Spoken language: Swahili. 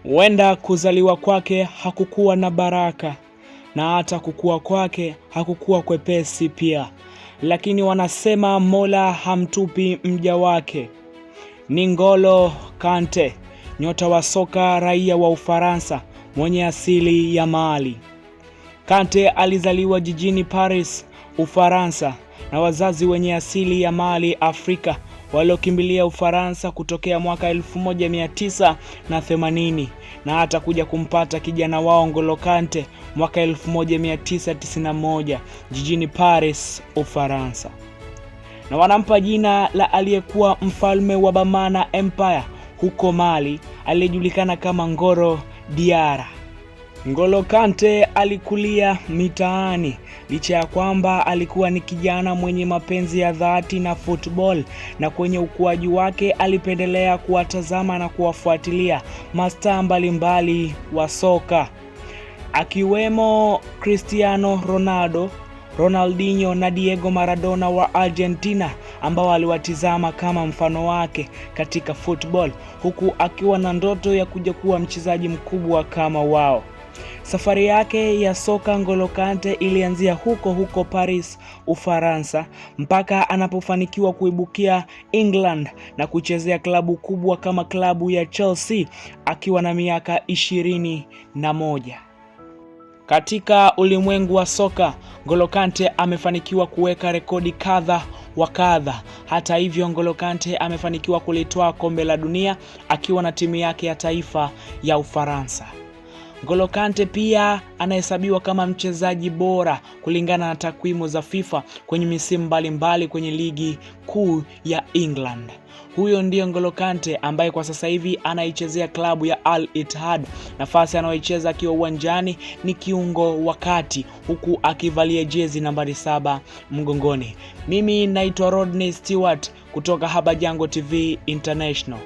Huenda kuzaliwa kwake hakukuwa na baraka, na hata kukua kwake hakukuwa kwepesi pia, lakini wanasema Mola hamtupi mja wake. Ni N'Golo Kante, nyota wa soka raia wa Ufaransa mwenye asili ya Mali. Kante alizaliwa jijini Paris, Ufaransa, na wazazi wenye asili ya Mali, Afrika, waliokimbilia Ufaransa kutokea mwaka 1980 na hata kuja kumpata kijana wao N'Golo Kante mwaka 1991 jijini Paris, Ufaransa. Na wanampa jina la aliyekuwa mfalme wa Bamana Empire huko Mali, aliyejulikana kama Ngolo Diarra. N'Golo Kante alikulia mitaani licha ya kwamba alikuwa ni kijana mwenye mapenzi ya dhati na football, na kwenye ukuaji wake alipendelea kuwatazama na kuwafuatilia mastaa mbalimbali wa soka akiwemo Cristiano Ronaldo, Ronaldinho na Diego Maradona wa Argentina, ambao aliwatizama kama mfano wake katika football, huku akiwa na ndoto ya kuja kuwa mchezaji mkubwa kama wao. Safari yake ya soka N'Golo Kante ilianzia huko Paris, Ufaransa, mpaka anapofanikiwa kuibukia England na kuchezea klabu kubwa kama klabu ya Chelsea akiwa na miaka 21. Katika ulimwengu wa soka, N'Golo Kante amefanikiwa kuweka rekodi kadha wa kadha. Hata hivyo, N'Golo Kante amefanikiwa kulitwaa kombe la dunia akiwa na timu yake ya taifa ya Ufaransa. N'Golo Kante pia anahesabiwa kama mchezaji bora kulingana na takwimu za FIFA kwenye misimu mbalimbali kwenye ligi kuu ya England. Huyo ndiyo N'Golo Kante ambaye kwa sasa hivi anaichezea klabu ya Al Ittihad. Nafasi anayoicheza akiwa uwanjani ni kiungo wa kati, huku akivalia jezi nambari 7 mgongoni. Mimi naitwa Rodney Stewart kutoka hapa Jungle TV International.